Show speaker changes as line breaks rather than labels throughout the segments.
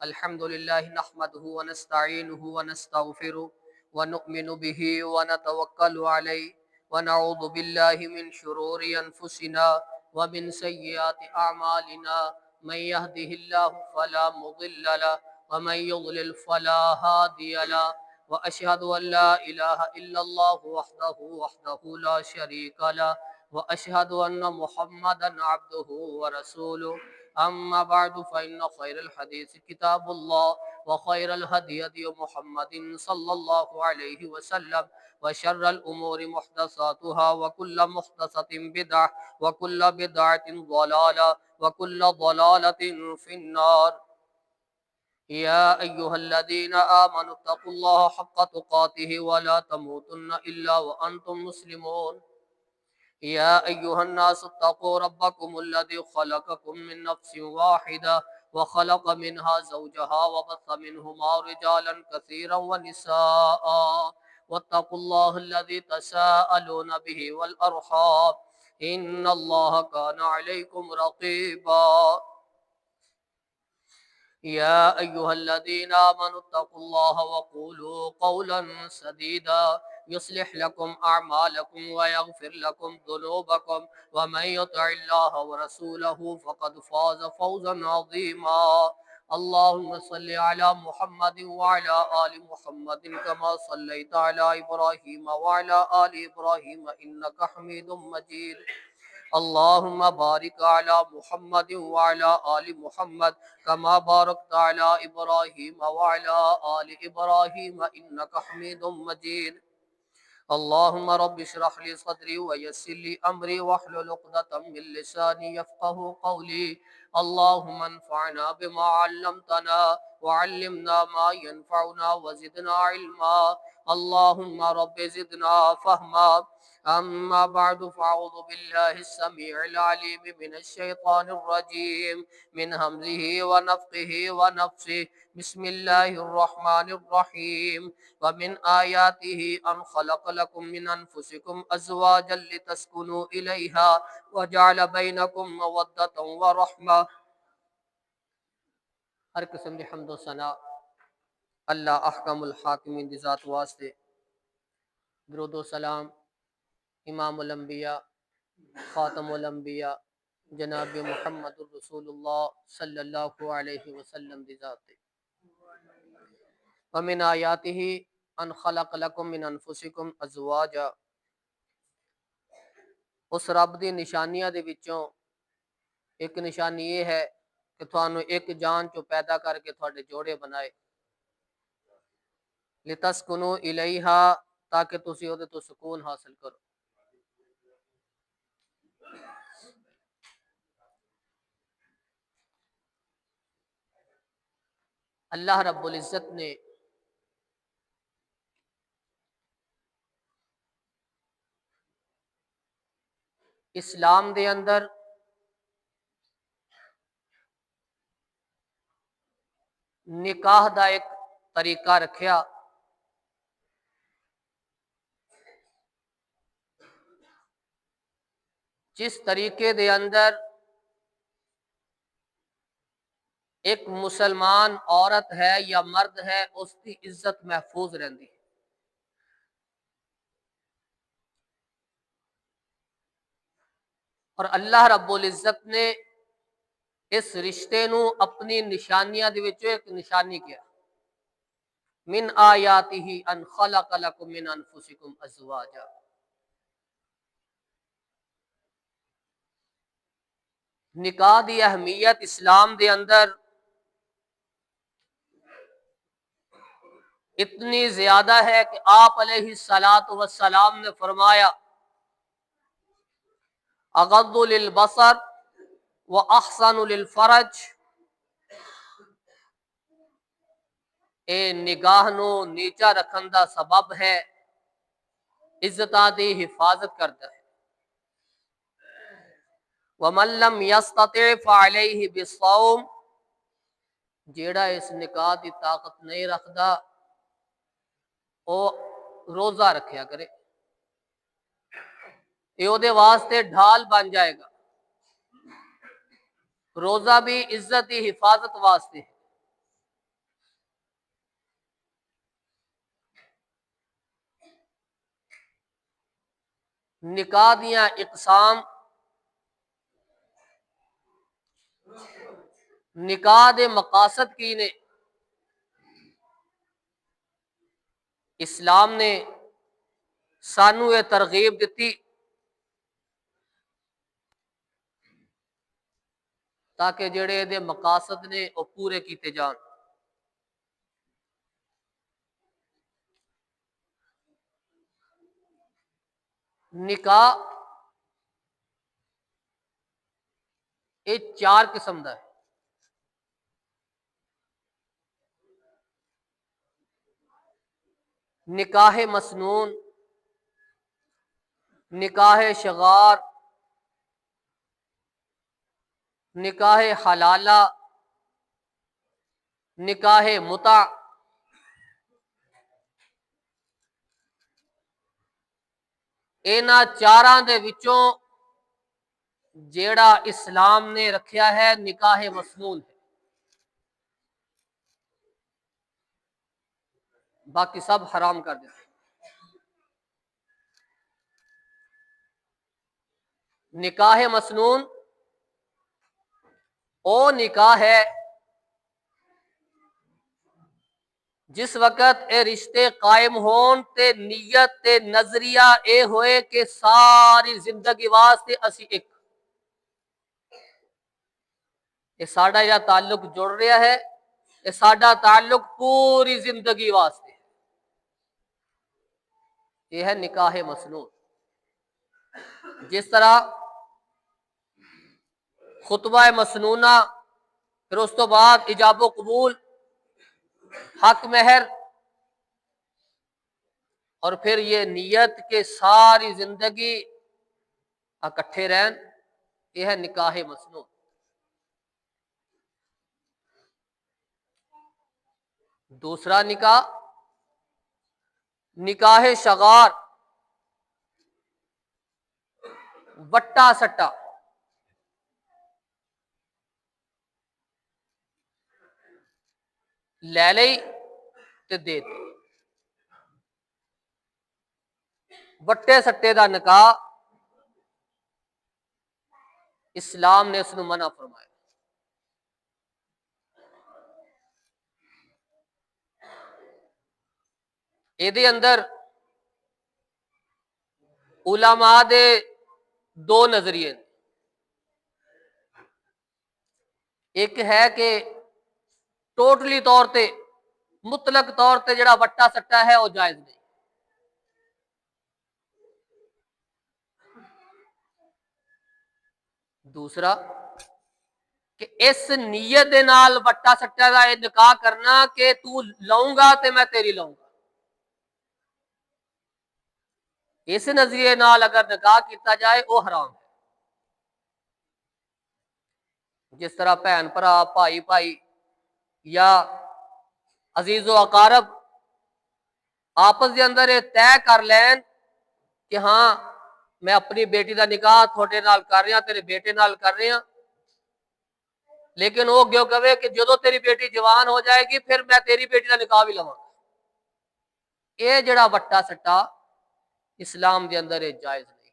الحمد لله نحمده ونستعينه ونستغفره ونؤمن به ونتوكل عليه ونعوذ بالله من شرور أنفسنا ومن سيئات أعمالنا. من يهده الله فلا مضل له ومن يضلل فلا هادي له، وأشهد أن لا إله إلا الله وحده لا شريك له، وأشهد أن محمدا عبده ورسوله. أما بعد فإن خير الحديث كتاب الله، وخير الهدي هدي محمد صلى الله عليه وسلم، وشر الأمور محدثاتها، وكل محدثة بدعة، وكل بدعة ضلالة، وكل ضلالة في النار. يا أيها الذين آمنوا اتقوا الله حق تقاته ولا تموتن إلا وأنتم مسلمون. يا أيها الناس اتقوا ربكم الذي خلقكم من نفس واحدة وخلق منها زوجها وبث منهما رجالا كثيرا ونساء، واتقوا الله الذي تساءلون به والأرحام إن الله كان عليكم رقيبا. يا أيها الذين آمنوا اتقوا الله وقولوا قولا سديدا يصلح لكم أعمالكم ويغفر لكم ذنوبكم، ومن يطع الله ورسوله فقد فاز فوزا عظيما. اللهم صل على محمد وعلى آل محمد كما صليت على إبراهيم وعلى آل إبراهيم إنك حميد مجيد. اللهم بارك على محمد وعلى آل محمد كما باركت على إبراهيم وعلى آل إبراهيم إنك حميد مجيد. اللهم رب اشرح لي صدري ويسر لي أمري واحلل عقدة من لساني يفقه قولي. اللهم انفعنا بما علمتنا وعلمنا ما ينفعنا وزدنا علما. اللهم رب زدنا فهما. أما بعد فأعوذ بالله السميع العليم من الشيطان الرجيم، من همزه ونفخه ونفسه. بسم الله الرحمن الرحيم. ومن آياته أن خلق لكم من أنفسكم أزواجا لتسكنوا إليها وجعل بينكم مودة ورحمة. ہر قسم کی حمد و ثنا اللہ احکم الحاکمین دی ذات واسطے، درود و سلام امام الانبیاء خاتم الانبیاء جناب محمد الرسول اللہ صلی اللہ علیہ وسلم دی ذات تے۔ ومن آیاتہ ان خلق لکم من انفسکم ازواجا، اس رب دی نشانیاں دے وچوں ایک نشانی یہ ہے کہ تھانوں ایک جان چو پیدا کر کے تھوڑے جوڑے بنائے، لتسکنو الیہا، تاکہ تسی او دے تو سکون حاصل کرو۔ اللہ رب العزت نے اسلام دے اندر نکاح دا ایک طریقہ رکھیا، جس طریقے دے اندر ایک مسلمان عورت ہے یا مرد ہے اس کی عزت محفوظ رہندی ہے۔ اور اللہ رب العزت نے اس رشتے نو اپنی نشانیاں دے وچوں ایک نشانی کیا، من آیاتہ ان خلق لکم من انفسکم ازواجا۔ نکاح دی اہمیت اسلام دے اندر اتنی زیادہ ہے کہ آپ علیہ السلام نے فرمایا اغض للبصر و احسن للفرج، اے نگاہ نو نیچا رکھن دا سبب ہے، عزتاں دی حفاظت کرتا ہے۔ ومن لم یستطع فعلیہ بالصوم، جیڑا اس نکاح دی طاقت نہیں رکھدا او روزہ رکھیا کرے، یہ او دے واسطے ڈھال بن جائے گا۔ روزہ بھی عزت دی حفاظت واسطے ہے، نکاح دیاں اقسام، نکاح دے مقاصد کی نے اسلام نے سانو یہ ترغیب دیتی تاکہ جڑے دے مقاصد نے وہ پورے کیتے جان۔ نکاح یہ چار قسم دا ہے۔ نکاح مسنون، نکاح شغار، نکاح حلالہ، نکاح متع۔ انہاں چاراں دے وچوں جیڑا اسلام نے رکھیا ہے نکاح مسنون ہے، باقی سب حرام کر دیتے۔ نکاح مسنون او نکاح ہے جس وقت اے رشتے قائم ہون تے نیت تے نظریہ اے ہوئے کہ ساری زندگی واسطے اسی ایک، یہ ساڈا یا تعلق جڑ رہا ہے، یہ ساڈا تعلق پوری زندگی واسطے، یہ ہے نکاح مسنون۔ جس طرح خطبہ مسنونہ، پھر اس تو بعد ایجاب و قبول، حق مہر، اور پھر یہ نیت کے ساری زندگی اکٹھے رہن، یہ ہے نکاح مسنون۔ دوسرا نکاح نکاح شغار، وٹا سٹا، لے لئی تے دے دے، وٹے سٹے دا نکاح اسلام نے اس نو منع فرمایا۔ اے دے اندر علماء دے دو نظریے، ایک ہے کہ ٹوٹلی طور تے مطلق طور تے جڑا وٹا سٹا ہے وہ جائز نہیں، دوسرا کہ اس نیت دے نال وٹا سٹا دا یہ نکاح کرنا کہ تو لاؤں گا تے میں تیری لاؤں گا، اس نظریے نال اگر نکاح کیتا جائے وہ حرام ہے۔ جس طرح بہن بھرا، بھائی بھائی یا عزیز و اقارب آپس دے اندر یہ طے کر لین کہ ہاں میں اپنی بیٹی دا نکاح تھوڑے نال کر رہا، تیرے بیٹے نال کر رہا، لیکن وہ کیوں کہے کہ جدو تیری بیٹی جوان ہو جائے گی پھر میں تیری بیٹی دا نکاح بھی لواں، یہ جڑا وٹا سٹا اسلام دے اندر یہ جائز نہیں،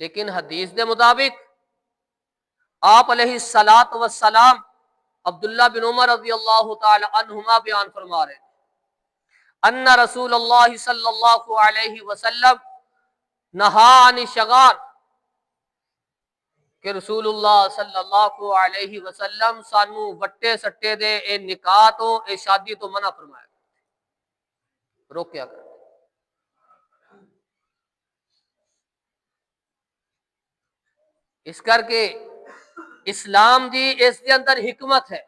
لیکن حدیث دے مطابق آپ علیہ الصلوۃ والسلام عبداللہ بن عمر رضی اللہ تعالی عنہما بیان فرما رہے ہیں ان رسول اللہ صلی اللہ علیہ وسلم نہا عن الشغار، کہ رسول اللہ صلی اللہ علیہ وسلم سانو وٹے سٹے دے اے نکاح تو اے شادی تو منع فرمایا، روکیا کر۔ اس کر کے اسلام دی اس دے اندر حکمت ہے،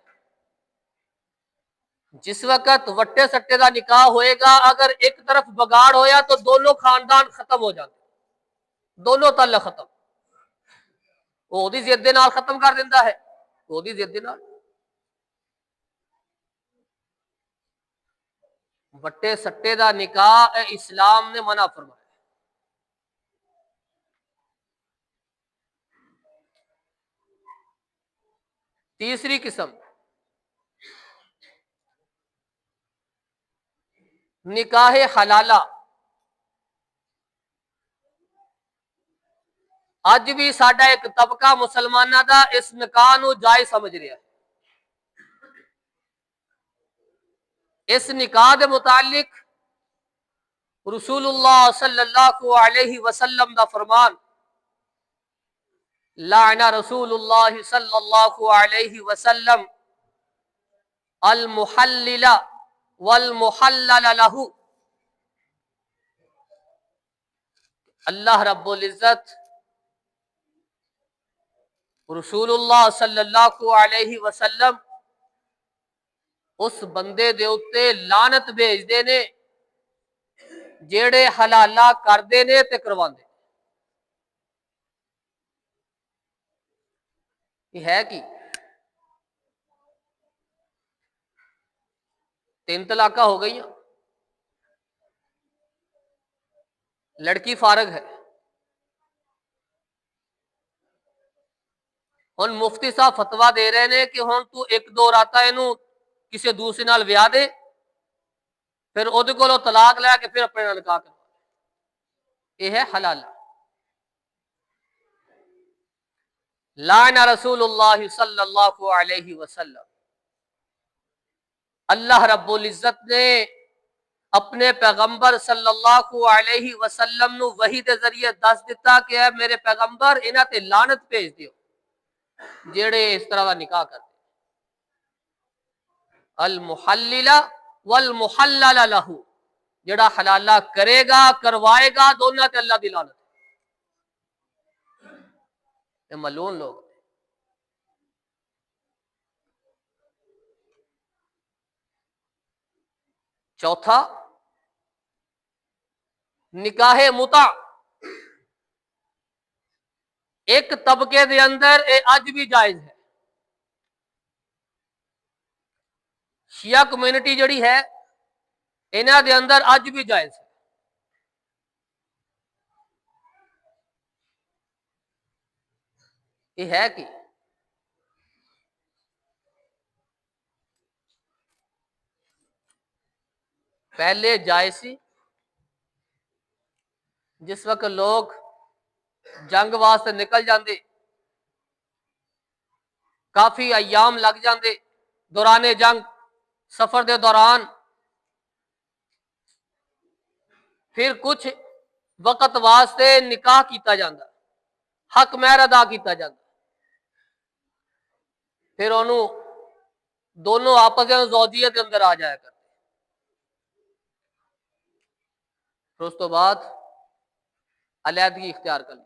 جس وقت وٹے سٹے دا نکاح ہوئے گا اگر ایک طرف بگاڑ ہویا تو دونوں خاندان ختم ہو جاتے، دونوں تعلق ختم، وہ دی ضد نال ختم کر دیندہ ہے، وہ دی ضد نال۔ وٹے سٹے دا نکاح اسلام نے منع فرمایا۔ تیسری قسم نکاح حلالہ، اج بھی ساڈا ایک طبقہ مسلمانوں دا اس نکاح نو جائز سمجھ رہا ہے۔ اس نکاح دے متعلق رسول اللہ صلی اللہ علیہ وسلم دا فرمان، لعن رسول اللہ صلی اللہ علیہ وسلم المحلل والمحلل لہ۔ اللہ رب العزت رسول اللہ صلی اللہ علیہ وسلم اس بندے دے اتے لعنت بھیج دے نے جیڑے حلالہ کر دے نے تے کروا دے۔ یہ ہے کہ 3 طلاقاں ہو گئی، لڑکی فارغ ہے، ہن مفتی صاحب فتوا دے رہے نے کہ ہن تو 1-2 راتاں اینوں کسی دوسرے نال ویاہ دے، پھر اودے کولوں طلاق لے کے پھر اپنے نال نکاح کروا۔ یہ ہے حلال۔ لعن رسول اللہ صلی اللہ علیہ وسلم، اللہ رب العزت نے اپنے پیغمبر صلی اللہ علیہ وسلم نو وحی دے ذریعے دس دیتا کہ اے میرے پیغمبر انہاں تے لعنت بھیج دیو جیڑے اس طرح دا نکاح کرتے۔ المحلل والمحلل لہ، جڑا حلالہ کرے گا کروائے گا دونوں تے اللہ دی لعنت۔ یہ ملعون لوگ۔ چوتھا، نکاح متع ایک طبقے دے اندر اے اج بھی جائز ہے۔ شیعہ کمیونٹی جڑی ہے انہاں دے اندر اج بھی جائز ہے۔ یہ ہے کہ پہلے جائز سی، جس وقت لوگ جنگ واسطے نکل جاندے، کافی ایام لگ جاندے دوران جنگ، سفر دے دوران، پھر کچھ وقت واسطے نکاح کیتا جاندہ، حق مہر ادا کیتا جاندہ، پھر انہوں دونوں آپس میں زوجیت کے اندر آ جایا کرتے، پھر اس تو بعد علیحدگی اختیار کر لی۔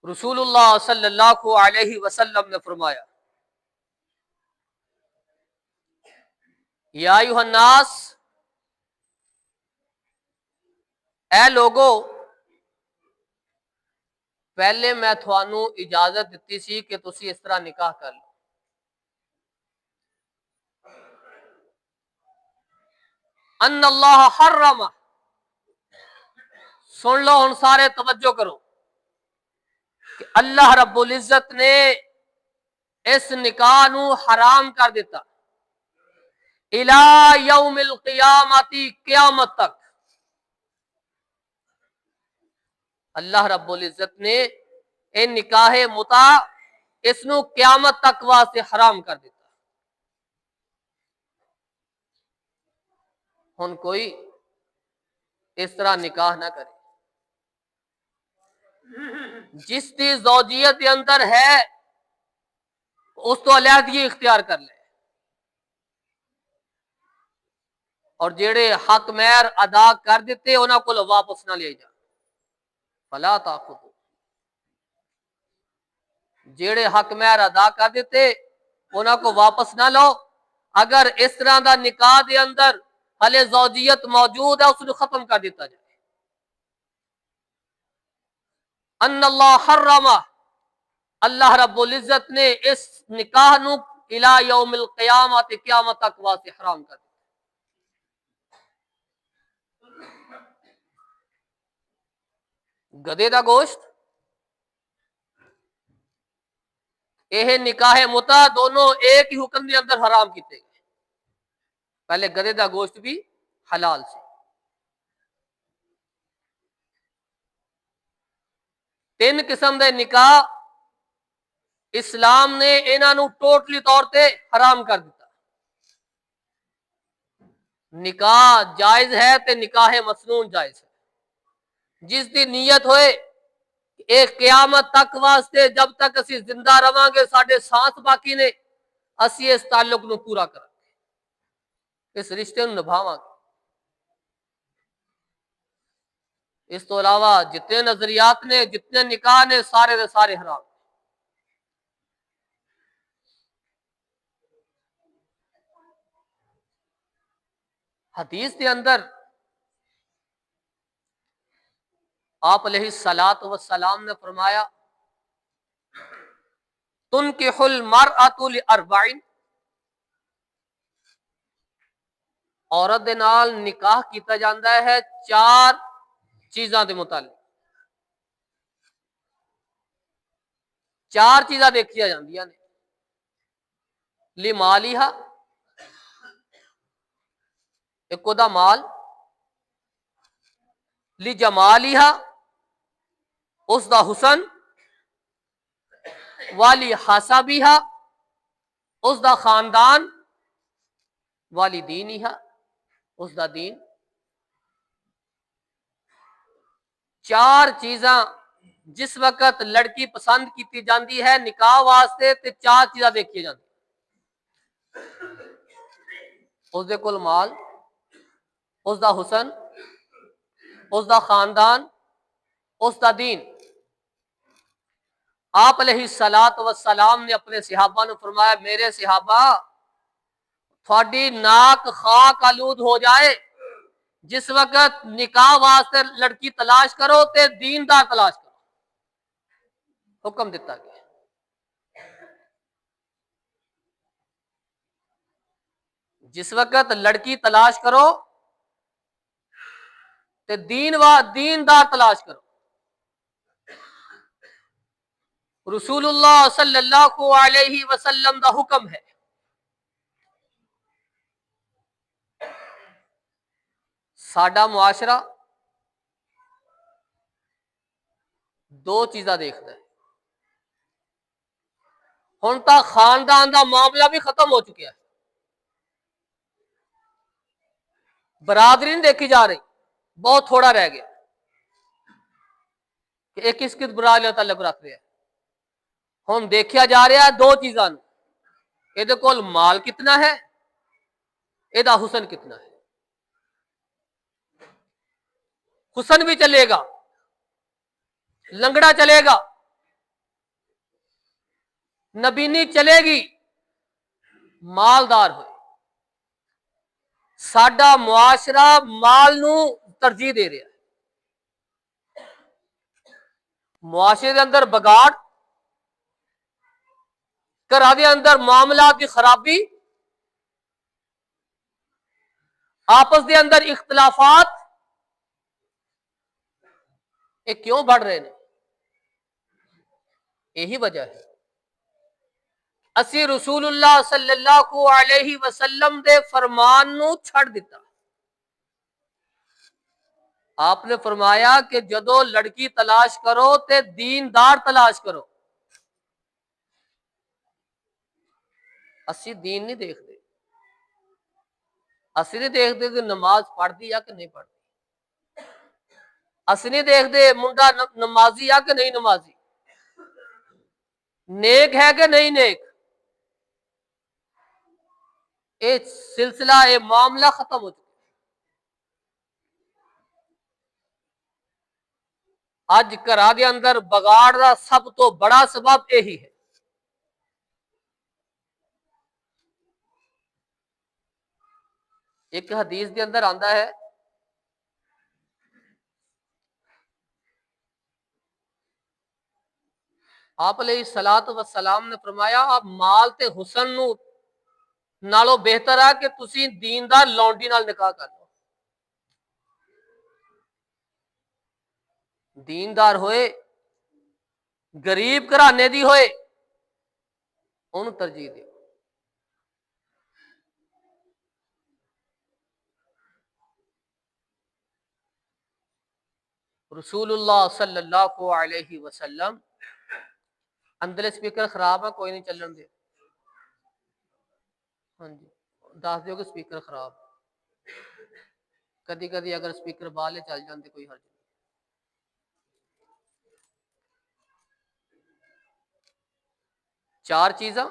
رسول اللہ صلی اللہ علیہ وسلم نے فرمایا، یا ایھا الناس، اے لوگو، پہلے میں تھانوں اجازت دیتی سی کہ تسی اس طرح نکاح کر لو، ان اللہ حرم، سن لو ہن سارے توجہ کرو، کہ اللہ رب العزت نے اس نکاح نو حرام کر دیتا، الی یوم القیامت، قیامت تک۔ اللہ رب العزت نے اے نکاح متع اس نو قیامت تک واسطے حرام کر دیتا۔ ہن کوئی اس طرح نکاح نہ کرے، جس کی زوجیت کے اندر ہے اس تو علیحدگی اختیار کر لے، اور جیڑے حق مہر ادا کر دیتے انہاں کو واپس نہ لے جا، فلا تاخذوا، جیڑے حق مہر ادا کر دیتے انہاں کو واپس نہ لو۔ اگر اس طرح دا نکاح دے اندر ہلے زوجیت موجود ہے اس کو ختم کر دیتا جائے۔ ان اللہ حرم، اللہ رب العزت نے اس نکاح نو الی یوم القیامت، قیامت تک واسطے حرام کر دیا۔ گدے دا گوشت، یہ نکاح متع دونوں ایک ہی حکم کے اندر حرام کیتے گئے۔ پہلے گدے دا گوشت بھی حلال سے۔ تین قسم دے نکاح اسلام نے انہاں نو ٹوٹلی طور تے حرام کر دیتا. نکاح جائز ہے تے نکاح مسنون جائز ہے. جس دی نیت ہوئے ایک قیامت تک واسطے جب تک اسی زندہ رواں گے ساڈے سانس باقی نے اسی اس تعلق نو پورا کریں گے، اس رشتے نو نبھاواں گے. اس تو علاوہ جتنے نظریات نے جتنے نکاح نے سارے دے سارے حرام. حدیث کے اندر آپ علیہ الصلوۃ والسلام نے فرمایا تنکح المرأۃ لاربع، عورت دے نال نکاح کیتا جاندا ہے چار چیزاں دے متعلق. چار چیزاں دیکھیا جاندیاں نے. لمالھا، ایک دا مال. لجمالھا، اس دا حسن. ولحسبھا، اس دا خاندان. ولدینھا، اس دا دین. چار چیزاں جس وقت لڑکی پسند کیتی جاندی ہے نکاح واسطے تے چار چیزاں دیکھی جاندی. اس دے کول مال، اس دا حسن، اس دا خاندان، اس دا دین. آپ علیہ الصلوۃ والسلام نے اپنے صحابہ نے فرمایا میرے صحابہ تھوڑی ناک خاک آلود ہو جائے جس وقت نکاح واسطے لڑکی تلاش کرو تے دیندار تلاش کرو. حکم دیتا گیا. جس وقت لڑکی تلاش کرو تے دیندار تلاش کرو. رسول اللہ صلی اللہ علیہ وسلم دا حکم ہے. ساڈا معاشرہ دو چیزاں دیکھتا ہے. ہن تک خاندان دا معاملہ بھی ختم ہو چکا ہے. برادری نہیں دیکھی جا رہی، بہت تھوڑا رہ گیا کہ ایک کس کس برادری تعلق رکھ رہے ہیں. ہن دیکھا جا رہا ہے دو چیزاں، یہ کول مال کتنا ہے، یہ حسن کتنا ہے. حسن بھی چلے گا، لنگڑا چلے گا، نبینی چلے گی، مالدار ہوئے. ساڈا معاشرہ مال نو ترجیح دے رہا ہے. معاشرے دے اندر بگاڑ، گھراں دے اندر معاملات کی خرابی، آپس دے اندر اختلافات، یہ کیوں بڑھ رہے ہیں؟ یہی وجہ ہے. اسی رسول اللہ صلی اللہ علیہ وسلم دے فرمان نو چھڑ دیتا. آپ نے فرمایا کہ جدو لڑکی تلاش کرو تے دیندار تلاش کرو. اسی دین نہیں دیکھتے، اسی نہیں دیکھتے کہ نماز پڑھتی یا کہ نہیں پڑھتی. اسی نہیں دیکھتے منڈا نمازی یا کہ نہیں نمازی، نیک ہے کہ نہیں نیک. یہ سلسلہ یہ معاملہ ختم ہو چکا. اج گھراں دے اندر بگاڑ دا سب تو بڑا سبب یہی ہے. ایک حدیث دے اندر آندا ہے آپ علیہ الصلوۃ والسلام نے فرمایا آپ مال تے حسن نو نالوں بہتر ہے کہ تسی دیندار لونڈی نال نکاح کر لو. دیندار ہوئے، غریب گھرانے دی ہوئے، انہوں ترجیح دے. رسول اللہ صلی اللہ علیہ وسلم اندر اسپیکر خراب ہے، کوئی نہیں چلن دے. ہاں جی دس دیو کہ اسپیکر خراب. کدی کدی اگر اسپیکر باہر چل جاندے کوئی حرج نہیں. چار چیزاں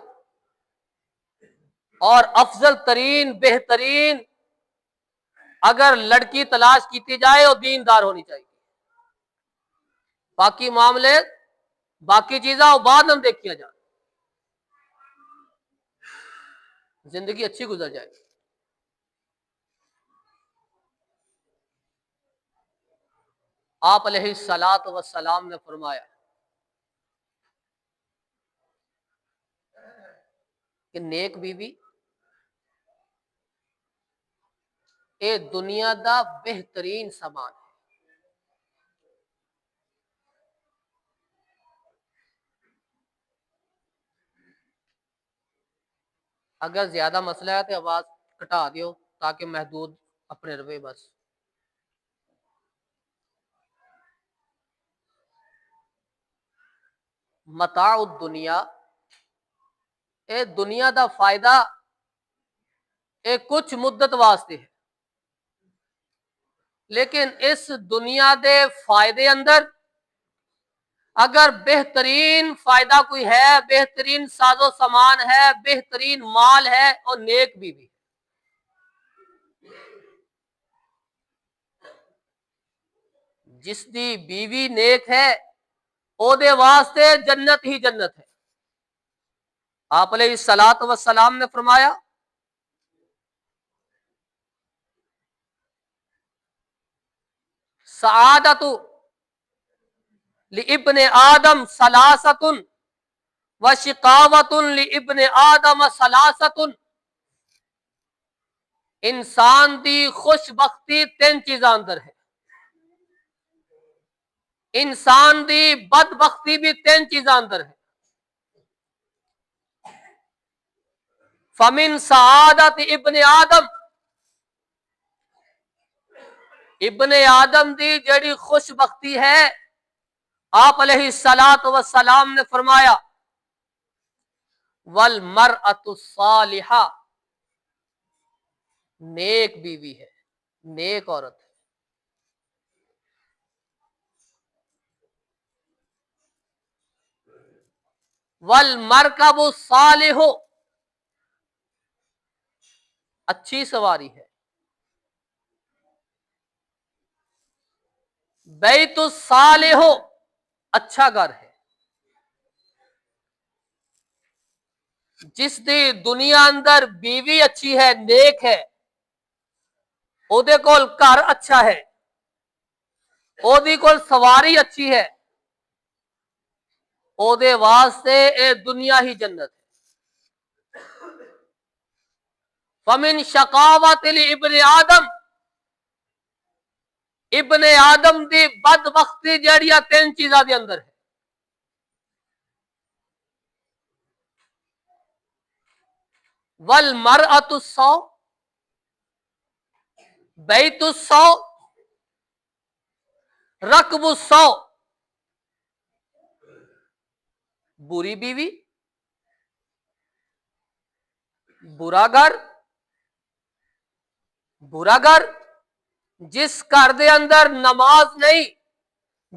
اور افضل ترین بہترین اگر لڑکی تلاش کیتی جائے وہ دیندار ہونی چاہیے. باقی معاملے باقی چیزاں وہ بعد ہم دیکھیا جائیں، زندگی اچھی گزر جائے. آپ علیہ الصلوۃ والسلام نے فرمایا کہ نیک بیوی اے دنیا دا بہترین سامان ہے. اگر زیادہ مسئلہ ہے تو آواز کٹا دیو تاکہ محدود اپنے روے بس. متاع الدنیا اے دنیا دا فائدہ اے کچھ مدت واسطے ہے، لیکن اس دنیا دے فائدے اندر اگر بہترین فائدہ کوئی ہے، بہترین ساز و سامان ہے، بہترین مال ہے اور نیک بیوی. جس دی بیوی نیک ہے او دے واسطے جنت ہی جنت ہے. آپ علیہ الصلوۃ والسلام نے فرمایا سعادت لابن آدم ثلاثۃ وشقاوۃ لابن آدم ثلاثۃ. انسان دی خوش بختی تین چیزاں اندر ہے، انسان دی بد بختی بھی تین چیزاں اندر ہے. فمن سعادت ابن آدم، ابن آدم دی جڑی خوش بختی ہے آپ علیہ الصلوۃ والسلام نے فرمایا والمرأۃ الصالحہ، نیک بیوی ہے، نیک عورت ہے. والمرکب الصالح، اچھی سواری ہے. بیت الصالح، اچھا گھر ہے. جس دی دنیا اندر بیوی اچھی ہے، نیک ہے، او دے کول گھر اچھا ہے، او دی کول سواری اچھی ہے، او دے واسطے اے دنیا ہی جنت ہے. فمن شقاوت ابن آدم، ابن آدم دی بد بختی جڑیا تین چیزاں دے اندر ہے. والمرأۃ السوء، بیت السوء، رکب السوء، بری بیوی، برا گھر. برا گھر جس گھر دے اندر نماز نہیں،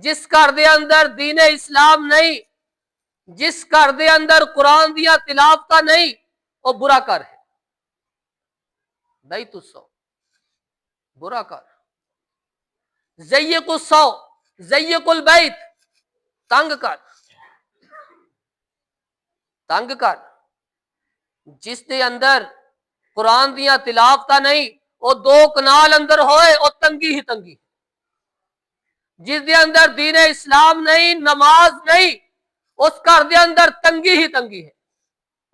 جس گھر دے اندر دین اسلام نہیں، جس گھر دے اندر قرآن دیا تلاوت نہیں، وہ برا گھر ہے. بیت السوء، برا گھر. زیق السوء، زیق البیت، تنگ کر، تنگ کر. جس دے اندر قرآن دیا تلاوت نہیں، وہ دو کنال اندر ہوئے وہ تنگی ہی تنگی. جس دے اندر دین اسلام نہیں، نماز نہیں، اس گھر دے اندر تنگی ہی تنگی ہے،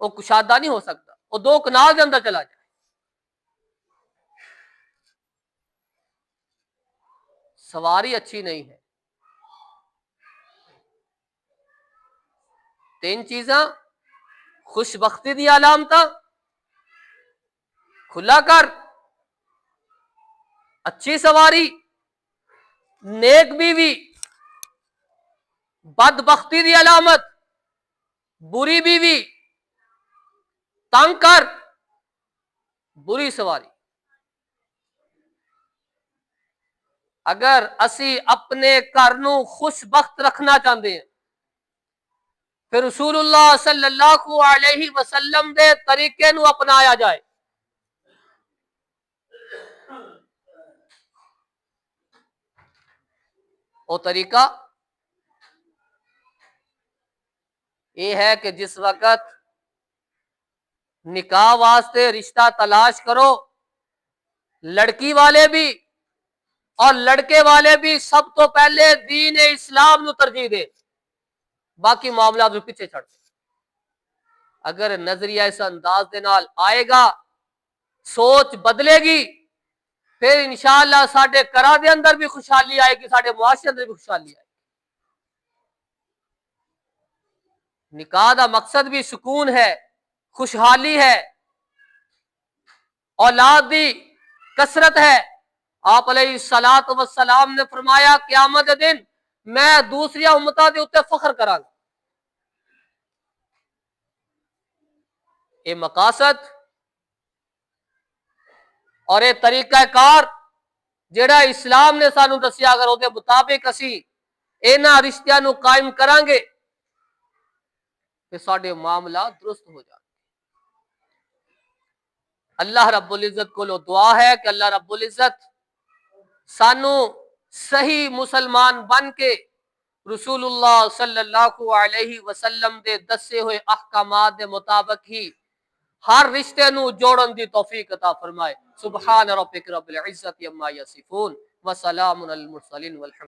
وہ کشادہ نہیں ہو سکتا، وہ دو کنال دے اندر چلا جائے. سواری اچھی نہیں ہے. تین چیزاں خوش بختی دی علامت، کھلا کر، اچھی سواری، نیک بیوی بدبختی دی علامت، بری بیوی تنگ کر، بری سواری۔ اگر اسی اپنے گھر نو خوش بخت رکھنا چاہتے ہیں پھر رسول اللہ صلی اللہ علیہ وسلم دے طریقے نو اپنایا جائے۔ وہ طریقہ یہ ہے کہ جس وقت نکاح واسطے رشتہ تلاش کرو، لڑکی والے بھی اور لڑکے والے بھی سب تو پہلے دین اسلام نو ترجیح دے، باقی معاملات نو پیچھے چھڑ دے۔ اگر نظریہ اس انداز دے نال آئے گا، سوچ بدلے گی، پھر انشاءاللہ ساڈے گھراں دے اندر بھی خوشحالی آئے گی، ساڈے معاشرے اندر بھی خوشحالی آئے گی۔ نکاح دا مقصد بھی سکون ہے، خوشحالی ہے، اولاد دی کثرت ہے۔ آپ علیہ الصلوۃ والسلام نے فرمایا قیامت کے دن میں دوسری امتاں دے اوتے فخر کراں گا۔ یہ مقاصد اور یہ طریقہ کار جیڑا اسلام نے سانو دسیا، اگر وہ مطابق اسی انہاں رشتیاں نو قائم کران گے کہ ساڈے معاملات درست ہو جان۔ اللہ رب العزت کو دعا ہے کہ اللہ رب العزت سانو صحیح مسلمان بن کے رسول اللہ صلی اللہ علیہ وسلم دے دسے ہوئے احکامات دے مطابق ہی ہر رشتے نو جوڑن دی توفیق عطا فرمائے۔ سبحان ربک رب العزت عما یصفون وسلام علی المرسلین والحمد